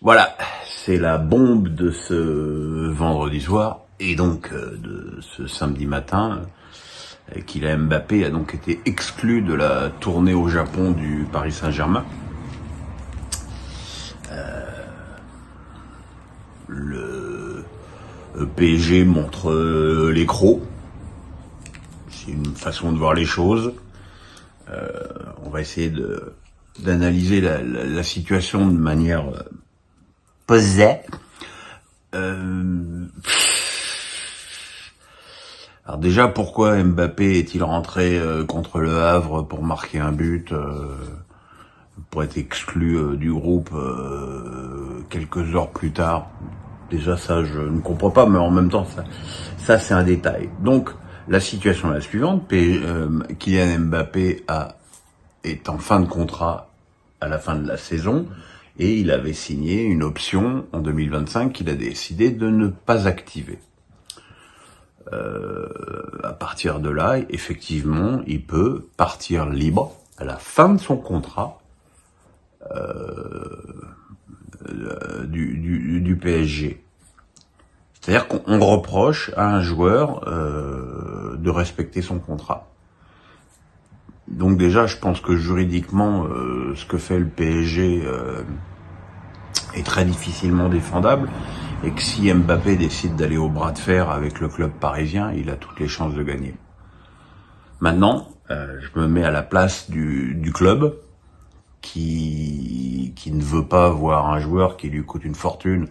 Voilà, c'est la bombe de ce vendredi soir et donc de ce samedi matin. Kylian Mbappé a donc été exclu de la tournée au Japon du Paris Saint-Germain. Le PSG montre les crocs. C'est une façon de voir les choses. On va essayer d'analyser la situation de manière posée. Alors déjà, pourquoi Mbappé est-il rentré contre le Havre pour marquer un but, pour être exclu du groupe quelques heures plus tard? Déjà ça, je ne comprends pas, mais en même temps, ça c'est un détail. Donc la situation est la suivante. Kylian Mbappé est en fin de contrat à la fin de la saison et il avait signé une option en 2025 qu'il a décidé de ne pas activer. À partir de là, effectivement, il peut partir libre à la fin de son contrat du PSG. C'est-à-dire qu'on reproche à un joueur de respecter son contrat. Donc déjà, je pense que juridiquement, ce que fait le PSG est très difficilement défendable, et que si Mbappé décide d'aller au bras de fer avec le club parisien, il a toutes les chances de gagner. Maintenant, je me mets à la place du club qui ne veut pas voir un joueur qui lui coûte une fortune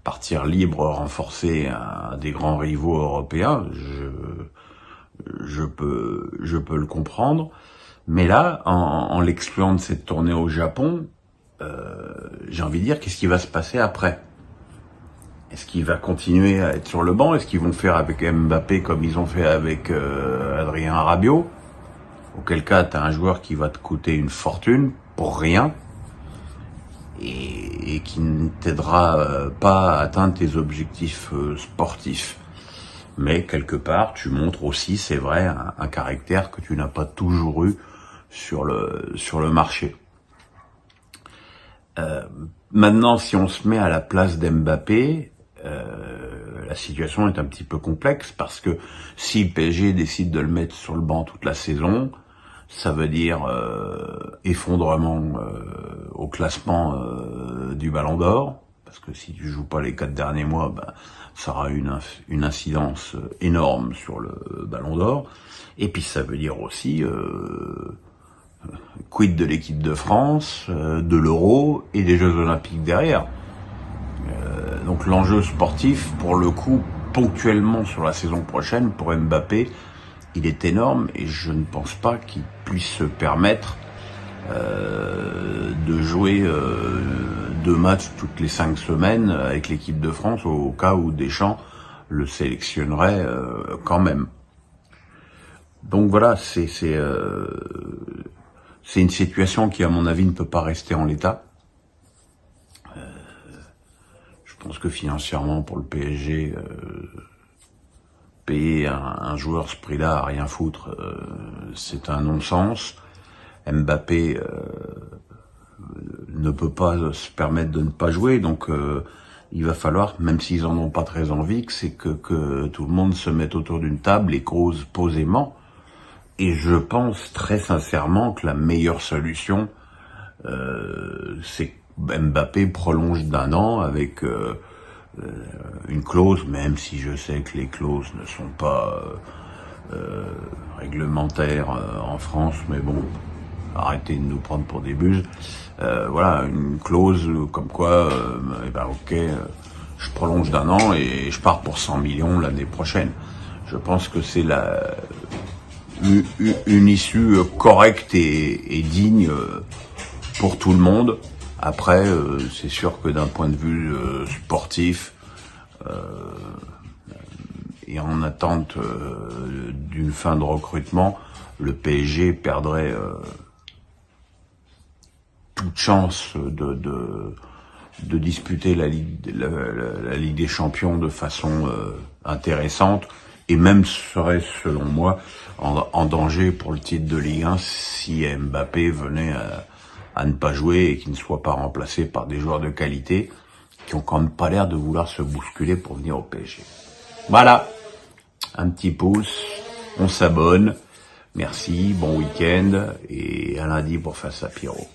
partir libre, renforcer un des grands rivaux européens. Je peux le comprendre. Mais là, en l'excluant de cette tournée au Japon, j'ai envie de dire, qu'est-ce qui va se passer après? Est-ce qu'il va continuer à être sur le banc? Est-ce qu'ils vont faire avec Mbappé comme ils ont fait avec Adrien Rabiot? Auquel cas, tu as un joueur qui va te coûter une fortune pour rien et qui ne t'aidera pas à atteindre tes objectifs sportifs. Mais quelque part, tu montres aussi, c'est vrai, un caractère que tu n'as pas toujours eu sur le marché. Maintenant, si on se met à la place d'Mbappé, la situation est un petit peu complexe parce que si le PSG décide de le mettre sur le banc toute la saison, ça veut dire effondrement au classement du Ballon d'Or, parce que si tu joues pas les 4 derniers mois, ça aura une incidence énorme sur le Ballon d'Or. Et puis ça veut dire aussi quid de l'équipe de France, de l'Euro et des Jeux Olympiques derrière. Donc l'enjeu sportif, pour le coup, ponctuellement sur la saison prochaine, pour Mbappé, il est énorme et je ne pense pas qu'il puisse se permettre de jouer 2 matchs toutes les 5 semaines avec l'équipe de France au cas où Deschamps le sélectionnerait quand même. Donc voilà, c'est une situation qui, à mon avis, ne peut pas rester en l'état. Je pense que financièrement, pour le PSG, payer un joueur ce prix-là à rien foutre, c'est un non-sens. Mbappé ne peut pas se permettre de ne pas jouer, donc il va falloir, même s'ils en ont pas très envie, que tout le monde se mette autour d'une table et cause posément. Et je pense très sincèrement que la meilleure solution, c'est que Mbappé prolonge d'1 an avec une clause, même si je sais que les clauses ne sont pas réglementaires en France, mais bon, arrêtez de nous prendre pour des buses. Voilà, une clause comme quoi, ok, je prolonge d'1 an et je pars pour 100 millions l'année prochaine. Je pense que c'est une issue correcte et digne pour tout le monde. Après, c'est sûr que d'un point de vue sportif, et en attente d'une fin de recrutement, le PSG perdrait toute chance de disputer la Ligue des Champions de façon intéressante, et même serait, selon moi, en danger pour le titre de Ligue 1 si Mbappé venait à ne pas jouer et qu'il ne soit pas remplacé par des joueurs de qualité qui ont quand même pas l'air de vouloir se bousculer pour venir au PSG. Voilà, un petit pouce, on s'abonne, merci, bon week-end et à lundi pour Face à Pierrot.